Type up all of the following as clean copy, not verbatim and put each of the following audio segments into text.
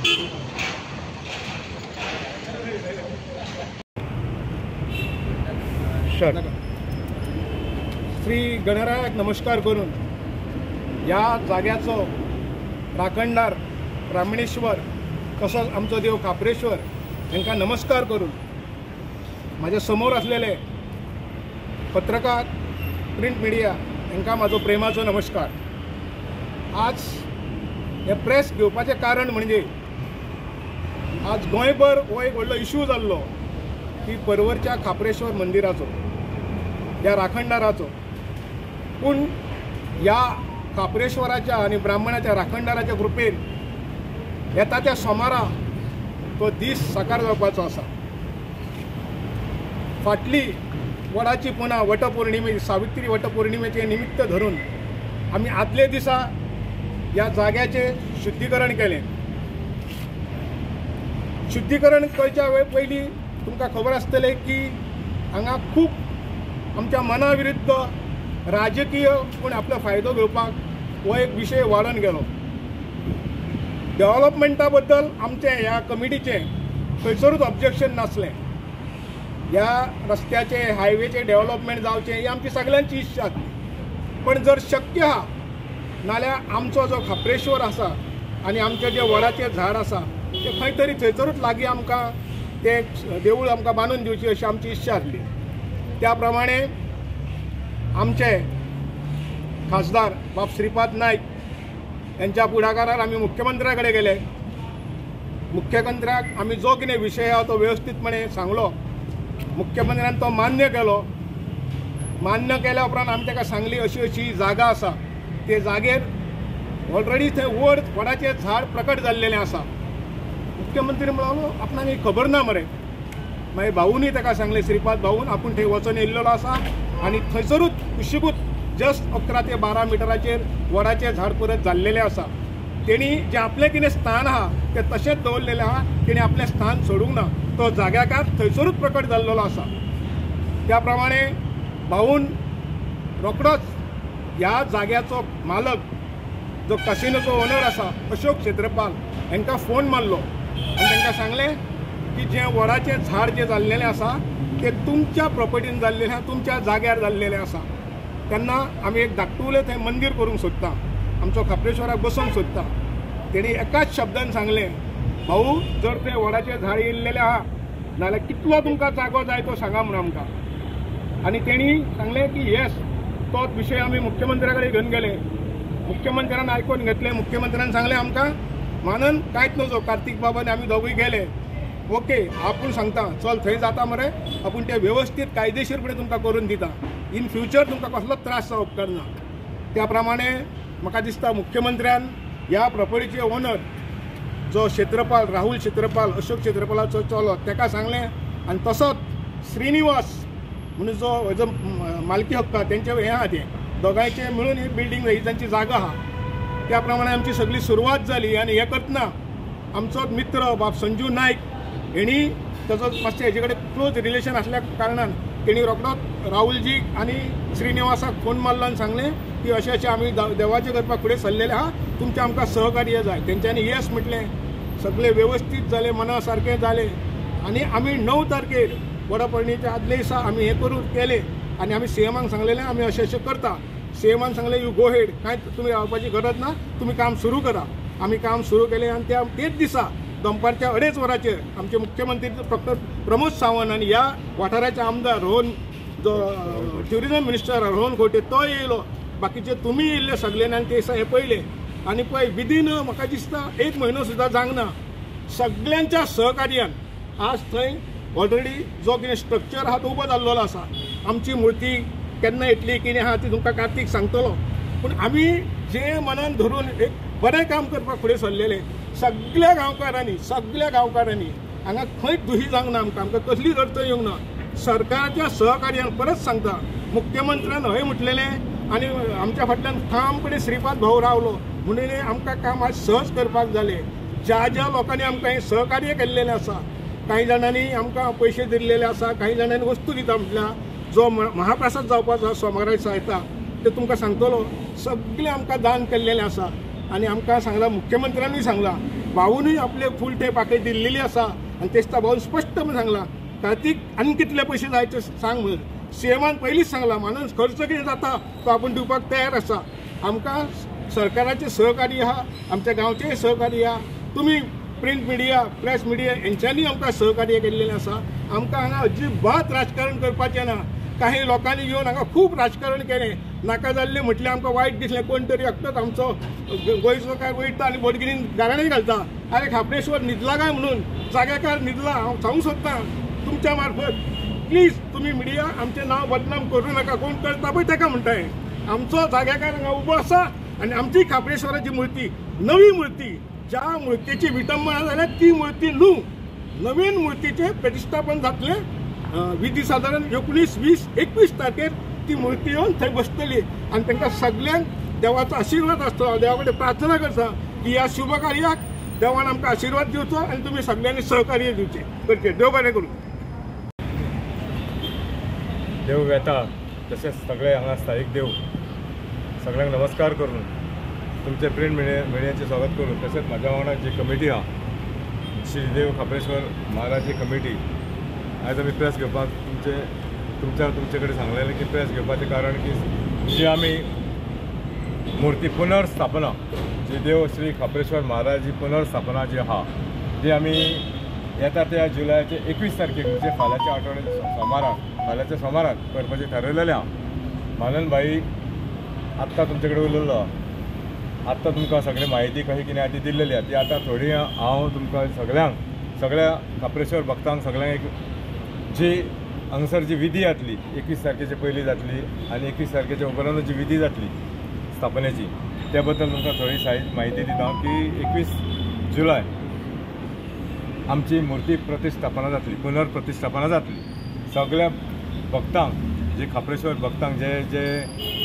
श्री गणरायाक नमस्कार करून या जाग्याचो राखणदार ब्राह्मणेश्वर तसोच आमचो देव कापरेश्वर हांकां नमस्कार करून माझ्या समोर असलेले पत्रकार प्रिंट मिडिया हांकां म्हाजो प्रेमाचो नमस्कार। आज हे प्रेस घेवपाचें कारण म्हणजे आज गोंयभर हो एक व्हडलो इश्यू जाल्लो की परवरच्या कापरेश्वर मंदिराचो, या राखणदाराचो। पूण या कापरेश्वराच्या आणि ब्राह्मणाच्या राखणदाराच्या कृपेन येता त्या सोमारा तो दीस साकार जावपाचो आसा। फाटली वडाची पुना वटपौर्णिमे सावित्री वटपौर्णिमेचे निमित्त धरून आम्ही आदले दिसा या जाग्याचे शुद्धीकरण केले। शुद्धीकरण करच्या वेळ पयलीं तुमकां खबर आसतलें की हांगा खूब आमच्या मना विरुद्ध राजकीय पूण आपलो फायदो घेवपाक हो एक विशय वाडून गेलो। डेव्हलपमेंटा बद्दल आमचे ह्या कमिटीचे खंयसरूच ऑब्जेक्शन नासलें। ह्या रस्त्याचे हायवेचे डेव्हलपमेंट जावचें ही आमची सगळ्यांची इच्छा। पण जर शक्य आहा नाल्यार आमचो जो खापरेश्वर आसा आनी आमचें जें वडाचें झाड आसा तें खंय तरी थंयसरूच लागीं आमकां तें देवूळ आमकां बांदून दिवची अशी आमची इच्छा आसली। त्या प्रमाणे आमचे खासदार बाब श्रीपाद नाईक यांच्या पुढाकारार आम्ही मुख्यमंत्र्या कडेन गेले। मुख्यमंत्र्याक आम्ही जो कितें विशय आहा तो व्यवस्थितपणे सांगलो। मुख्यमंत्र्यान तो मान्य केलो। मान्य केल्या उपरांत आमी ताका सांगली अशी अशी जागा आसा, ते जागेर ऑलरेडी थंय व्हड वडाचें झाड प्रकट जाल्लेलें आसा। मुख्यमंत्री म्हणालो आपणाक ही खबर ना मरे। मागीर भाऊनी ताका सांगले, श्रीपाद भाऊन आपूण थंय वचून येयल्लो आसा आनी थंयसरूच कुशिकूच जस्ट 11 ते 12 मिटराचेर वडाचें झाड परत जाल्लेलें आसा। तेणी जें आपलें कितें स्थान आहा तें तशेंच दवरलेलें आहा। तेणी आपलें स्थान सोडूंक ना, तो जाग्याकार थंयसरूच प्रकट जाल्लो आसा। त्या प्रमाणे भाऊन रोखडोच ह्या जाग्याचो मालक जो कसिनोचो ओनर आसा अशोक क्षेत्रपाल हांकां फोन मारलो आनी तांकां सांगलें की जें वडाचें झाड जें जाल्लेलें आसा तें तुमच्या प्रॉपर्टीन जाल्लेलें आसा, तुमच्या जाग्यार जाल्लेलें आसा। तेन्ना आमी एक धाकटुलें थंय मंदीर करूंक सोदता, आमचो खापरेश्वराक बसोवंक सोदता। तेणी एकाच शब्दान सांगलें, भाऊ जर तें वडाचें झाड येयल्लेलें आहा नाल्यार कितलो तुमकां जागो जाय तो सांगा म्हणून आमकां। आनी तेणी सांगलें की येस, तोच विशय आमी मुख्यमंत्र्या कडेन घेवन गेले। मुख्यमंत्र्यान आयकून घेतलें। मुख्यमंत्र्यान सांगलें आमकां मानन कांयच नजो। कार्तिक बाबान आमी दोगूय गेले। ओके आपूण सांगता चल थंय जाता मरे, आपूण तें व्यवस्थीत कायदेशीरपणे तुमकां करून दिता। इन फ्युचर तुमकां कसलो त्रास जावप करना। त्या प्रमाणे म्हाका दिसता मुख्यमंत्र्यान ह्या प्रॉपर्टीचे ओनर जो क्षेत्रपाल राहुल क्षेत्रपाल अशोक क्षेत्रपालाचो चलो ताका सांगलें। आनी तसोच श्रीनिवास म्हणून जो हेजो मालकी हक्क तेंचे हें आहा तें दोगांयचे मेळून ही बिल्डींग ही तांची जागा आहा। त्या प्रमाणे आमची सगळी सुरवात जाली। आनी हे करतना आमचो मित्र बाब संजू नायक हेणी ताचो मातशें हेजे कडेन क्लोज रिलेशन आसल्या कारणान तेणी रोखडोच राहुलजीक आनी श्रीनिवासाक फोन मारलो आनी सांगलें की अशें अशें आमी देवाचें करपाक फुडें सरलेले आहा, तुमचें आमकां सहकार्य जाय। तेंच्यांनी येस म्हटलें, सगळें व्यवस्थीत जालें, मना सारकें जालें। आनी आमी 9 तारखेर वडपौर्णिमेच्या आदले दिसा आमी हें करून केलें आनी आमी सीएमाक सांगलेलें आमी अशें अशें करता। सीएमान सांगलें यू गो हेड, कांय तुमी रावपाची गरज ना, तुमी काम सुरू करा। आमी काम सुरू केलें आनी तेच दिसा दनपारच्या 2:30 वरांचेर आमचे मुख्यमंत्री डॉक्टर प्रमोद सावंत आनी ह्या वाठाराचे आमदार रोहन जो ट्युरिजम मिनिस्टर रोहन खोटे तो येयलो। बाकीचे तुमी येयल्ले सगळ्यांनी आनी ते दिसा हे पळयले। आनी पळय विदीन म्हाका दिसता 1 म्हयनो सुद्दां जावंक ना सगळ्यांच्या सहकार्यान आज थंय ऑलरेडी जो कितें स्ट्रक्चर आहा तो उबो जाल्लो आसा। आमची मूर्ती केन्ना येतली कितें आहा ती तुमकां कार्तिक सांगतलो। पूण आमी जें मनान धरून एक बरें काम करपाक फुडें सरलेले सगळ्या गांवकारांनी हांगा खंयच दुही जावंक ना। आमकां कसलीच अडचण येवंक ना। सरकाराच्या सहकार्यान परत सांगता मुख्यमंत्र्यान हय म्हटलेलें आनी आमच्या फाटल्यान ठामपणे श्रीपाद भाऊ रावलो म्हणून आमकां काम आज सहज करपाक जालें। ज्या ज्या लोकांनी आमकां हें सहकार्य केल्लेलें आसा, कांय जाणांनी आमकां पयशे दिल्लेले आसा, कांय जाणांनी वस्तू दिता म्हटल्यार जो महाप्रसाद जावपाचो सोमारा दिसा येता ते तुमकां सांगतलो। सगळें आमकां दान केल्लेलें आसा आनी आमकां सांगलां, मुख्यमंत्र्यांनी सांगलां भाऊनय आपले फूल ते पाकिट दिल्लेली आसा आनी तेस्ता भाऊन स्पश्टपणे सांगला कार्तिक आनी कितले पयशे जायचे सांग म्हणून सीएमान पयलींच सांगला म्हणून खर्च कितें जाता तो आपूण दिवपाक तयार आसा आमकां सरकाराचें सहकार्य आहा आमच्या गांवचेंय सहकार्य आहा तुमी प्रिंट मिडिया प्रेस मिडिया हेंच्यांनी आमकां सहकार्य केल्लेलें आसा आमकां हांगा अजिबात राजकारण करपाचें ना काही लोकांनी येवन हांगा खूब राजकारण केलें नाका जाल्लें म्हटलें आमकां वायट दिसलें कोण तरी एकटोच आमचो गोंयचो काय वयता आनी बोडगिणीन गाराणें घालता अरे खापरेश्वर न्हिदला काय म्हणून जाग्याकार न्हिदला हांव सांगूंक सोदतां तुमच्या मार्फत प्लीज तुम्ही मिडिया आमचें नांव बदनाम करूं नाका कोण करता पळय ताका म्हणटाय आमचो जाग्याकार हांगा उबो आसा आनी आमची खापरेश्वराची मूर्ती नवी मूर्ती ज्या मूर्तीची विटंबना जाल्यार ती मूर्ती न्हू नवीन मूर्तीचें प्रतिश्ठापन जातलें विधी सादारण 19, 20, 21 तारखेर ती मूर्ती येवन थंय बसतली आनी तांकां सगळ्यांक देवाचो आशिर्वाद आसतलो देवा कडेन प्रार्थना करता की ह्या शुभ कार्याक देवान आमकां आशिर्वाद दिवचो आनी तुमी सगळ्यांनी सहकार्य दिवचें करचें देव बरें करूं देव वेता तसेच सगळे हांगा स्थायीक देव सगळ्यांक नमस्कार करून तुमचे प्रिंट मिडियाचे स्वागत करून तसेच म्हाज्या वांगडा जी कमिटी आहा श्रीदेव खापरेश्वर महाराज कमिटी आयज आमी प्रेस घेवपाक तुमचे कडेन सांगलेलें की प्रेस घेवपाचें कारण की जी आमी मुर्ती पुनर्स्थापना जी देव श्री खापरेश्वर महाराज पुनर्स्थापना जी आहा ती आमी येता त्या जुलयाचे 21 तारखेक म्हणजे फाल्यांच्या आठवड्याच्या फाल्यांच्या सोमाराक करपाचें थारायलेलें आहा मानन भाई आत्तां तुमचे कडेन उलयल्लो आत्तां तुमकां सगळी म्हायती कशी कितें ती दिल्लेली आहा ती आतां थोडी हांव तुमकां सगळ्या खापरेश्वर भक्तांक सगळ्यांक एक जी हांगसर जी विधी जातली 21 तारखेचे पयलीं जातली आनी 21 तारखेच्या उपरांत जी विधी जातली स्थापनेची त्या बद्दल तुमकां थोडी म्हायती दिता की 21 जुलय आमची मुर्ती प्रतिश्ठापना जातली पुनर्प्रतिश्ठापना जातली सगळ्या भक्तांक जे खापरेश्वर भक्तांक जे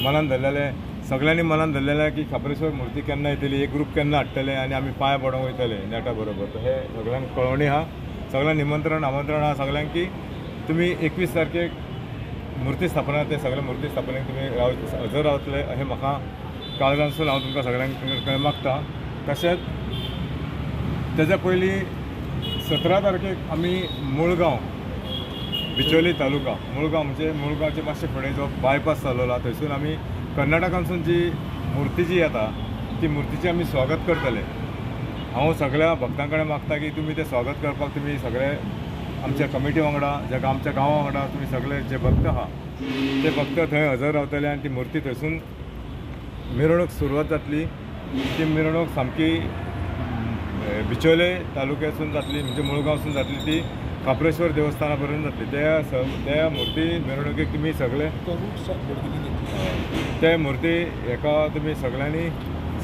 मनान धरलेले सगळ्यांनी मनान धरलेलें की खापरेश्वर मुर्ती केन्ना येतली एक ग्रूप केन्ना हाडटले आनी आमी पांय पडोंक वयतले नेटा बरोबर तर हे सगळ्यांक कळोवणी आहा सगळ्यांक निमंत्रण आमंत्रण आहा सगळ्यांक की तुमी 21 तारखेक मुर्ती स्थापना ते सगळे मुर्ती स्थापनेक तुमी हजर रावतले अशें म्हाका काळजांसून हांव तुमकां सगळ्यांक मागता तशेंच तेज्या पयलीं 17 तारखेक आमी मुळगांव बिचोली तालुका मुळगांव म्हणजे मुळगांवचे मातशे फुडें जो बायपास चालवला थंयसून आमी कर्नाटकांसून जी मूर्ती जी येता ती मुर्तीचे आमी स्वागत करतले हांव सगळ्या भक्तां कडेन मागता की तुमी ते स्वागत करपाक तुमी सगळे आमच्या कमिटी वांगडा आमच्या गांवा वांगडा तुमी सगळे जे भक्त आहा ते भक्त थंय हजर रावतले आनी ती मुर्ती थंयसून मिरवणूक सुरवात जातली ती मिरवणूक सामकी बिचोले तालुक्यासून जातली म्हणजे मुळगांवसून जातली ती खापरेश्वर देवस्थाना पर्यंत जातली त्या मूर्ती मिरवणुकीक तुमी सगळे ते मूर्ती हेका तुमी सगळ्यांनी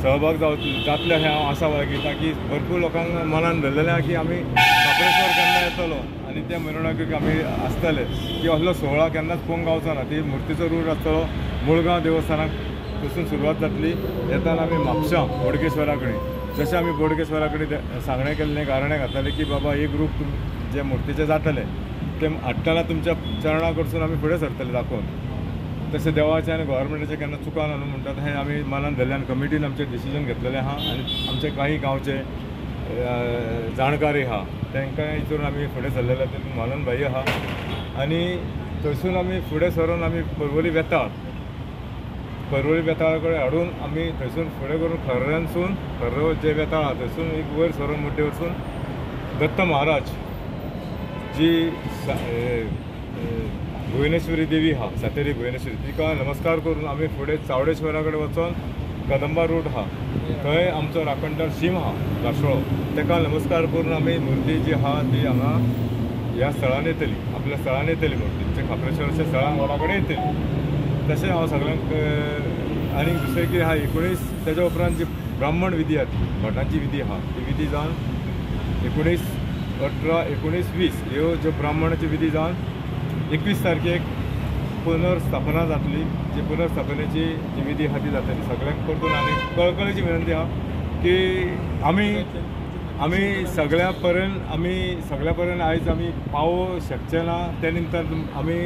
सहभाग जातले अशें हांव आशा बाळगिता की भरपूर लोकांक मनान धरलेलें आहा की आमी खापरेश्वर केन्ना येतलो आनी त्या मिरवणुकीक आमी आसतले की असलो सोहळा केन्नाच पळोवंक गावचो ना ती मुर्तीचो रूट आसतलो मुळगांव देवस्थानाक पसून सुरवात जातली येताना आमी म्हापशां बोडगेश्वरा कडेन जशें आमी बोडगेश्वरा कडेन सांगणें केल्लें गाराणें घातलें की बाबा एक ग्रूप जे मुर्तीचे जातले ते हाडटना तुमच्या चरणा कडसून आमी फुडें सरतले दाखोवन तशें देवाचें आनी गव्हर्मेंटाचें केन्ना चुकना न्हू म्हणटात हें आमी मनान धरलें आनी कमिटीन आमचें डिसिजन घेतलेलें आहा आनी आमचे काही गांवचे जाणकारी आहा तांकां हितून आमी फुडें सरलेले तितून मालन भाई आहा आनी थंयसून आमी फुडें सरून आमी पर्वरी बेताळ कडेन हाडून आमी थंयसून फुडें करून खर्ऱ्यांसून खर्रो जे बेताळ आहा थंयसून एक वयर सरून मुड्डे वरसून दत्त महाराज जी भुवनेश्वरी देवी आहा सातेरी भुवनेश्वरी तिका नमस्कार करून आमी फुडें चावडेश्वरा कडेन वचून कदंबा रूट आहा थंय आमचो राखणदार शिम आहा रासोळो ताका नमस्कार करून आमी मुर्ती जी आहा ती हांगा ह्या स्थळान येतली आपल्या स्थळान येतली मुर्ती म्हणजे खापरेश्वराच्या स्थळान वडा कडेन येतली तशें हांव सगळ्यांक आनी दुसरें कितें आहा 19 तेच्या उपरांत जी ब्राह्मण विधी आहा भटांची विधी आहा ती विधी जावन 19, 18, 19, 20 ह्यो ज्यो ब्राह्मणाची विधी जावन 21 तारखेक पुनर्स्थापना जातली जी पुनर्स्थापनेची जी विधी आहा ती जातली सगळ्यांक परतून आनी कळकळीची विनंती आहा की आमी सगळ्या पर्यंत आयज आमी पावो शकचे ना त्या निमतान आमी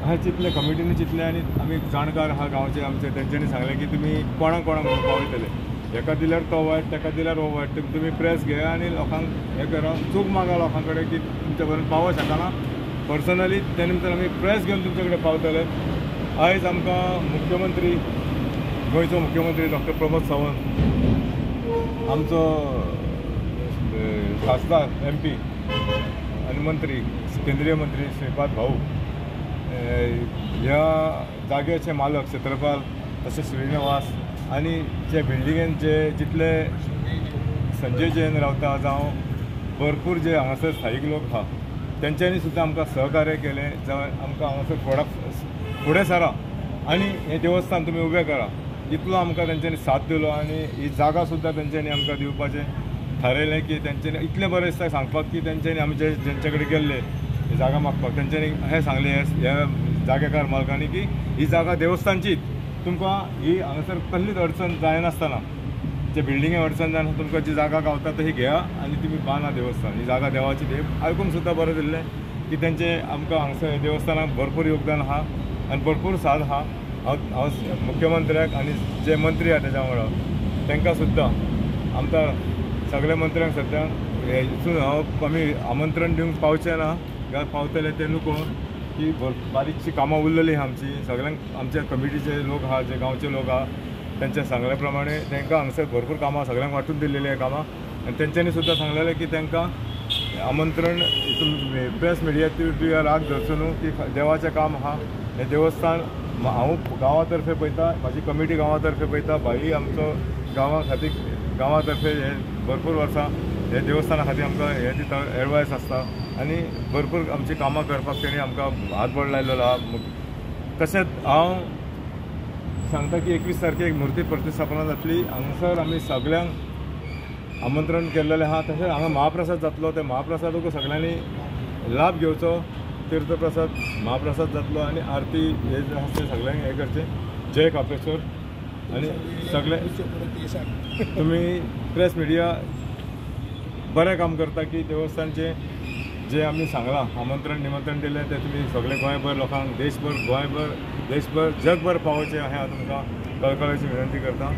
हांवें चिंतलें कमिटीनी चिंतलें आनी आमी जाणकार आहा गांवचे आमचे तेंच्यांनी सांगलें की तुमी कोणाक म्हणून पावयतले हेका दिल्यार तो वायट तेका दिल्यार हो वायट तुम्ही प्रेस घे आनी लोकांक हे करा चूक मागा लोकां कडेन की तुमच्या पर्यंत पावोंक शकना पर्सनली ते निमतान आमी प्रेस घेवन तुमचे कडेन पावतले आयज आमकां मुख्यमंत्री गोंयचो मुख्यमंत्री डॉक्टर प्रमोद सावंत आमचो खासदार MP आनी मंत्री केंद्रीय मंत्री श्रीपाद भाऊ ह्या जाग्याचे मालक क्षेत्रपाल तशेंच श्रीनिवास आनी जे बिल्डिंगेन जे जितले संजय जैन रावता जावं भरपूर जे हांगासर स्थायीक लोक आहा तेंच्यांनी सुद्दां आमकां सहकार्य केलें जावं आमकां हांगासर फुडें सरा आनी हें देवस्थान तुमी उबें करा इतलो आमकां तेंच्यांनी साथ दिलो आनी ही जागा सुद्दां तेंच्यांनी आमकां दिवपाचें थारायलें की तेंच्यांनी इतलें बरें दिसता सांगपाक की तेंच्यांनी आमी जेंचे कडेन गेल्ले ही जागा मागपाक तेंच्यांनी हें सांगलें ह्या जागेकार मालकांनी की ही जागा देवस्थानचीच तुमकां ही हांगासर कसलीच अडचण जायनासतना जे बिल्डिंगे अडचण जायना तुमकां जी जागा गावता ती घेया आनी तुमी बांदा देवस्थान ही जागा देवाची ते आयकूंक सुद्दां बरें दिल्लें की तेंचे आमकां हांगासर देवस्थानाक भरपूर योगदान आहा आनी भरपूर साथ आहा हांव मुख्यमंत्र्याक आनी जे मंत्री आहा तेज्या वांगडा तांकां सुद्दां आमकां सगळ्या मंत्र्यांक सद्द्यां हितून हांव आमी आमंत्रण दिवंक पावचें ना कित्याक पावतले तें न्हू की बारीकशी कामां उरलेली आमची सगळ्यांक आमच्या कमिटीचे लोक आहा जे गांवचे लोक आहा तेंच्या सांगल्या प्रमाणे तांकां हांगासर भरपूर कामां सगळ्यांक वांटून दिल्लेली कामां आनी तेंच्यांनी सुद्दां सांगलेलें की तांकां आमंत्रण हितून प्रेस मिडिया तुवें राग धरचो न्हू की देवाचें काम आहा हें देवस्थान हांव गांवा तर्फे पळयता म्हाजी कमिटी गांवा तर्फे पळयता भाई आमचो गांवा खातीर गांवा तर्फे हे भरपूर वर्सां हे देवस्थाना खातीर आमकां हे दिता एडवायस आसता आनी भरपूर आमची कामां करपाक तेणी आमकां हातबळ लायलेलो आहा तशेंच हांव सांगता की 21 तारखेक मुर्ती प्रतिस्थापना जातली हांगासर आमी सगळ्यांक आमंत्रण केल्लेलें आहा तशेंच हांगा महाप्रसाद जातलो ते महाप्रसादूय सगळ्यांनी लाभ घेवचो तीर्थप्रसाद महाप्रसाद जातलो आनी आरती हे जे आसा ते सगळ्यांक हे करचें जय कापेश्वर आनी सगळे तुमी प्रेस मिडिया बरें काम करता की देवस्थानचे जे आमी सांगलां आमंत्रण निमंत्रण दिलें ते तुमी सगळे गोंयभर लोकांक देशभर गोंयभर देशभर जगभर पावोवचें अशें हांव तुमकां कळकळेची विनंती करता.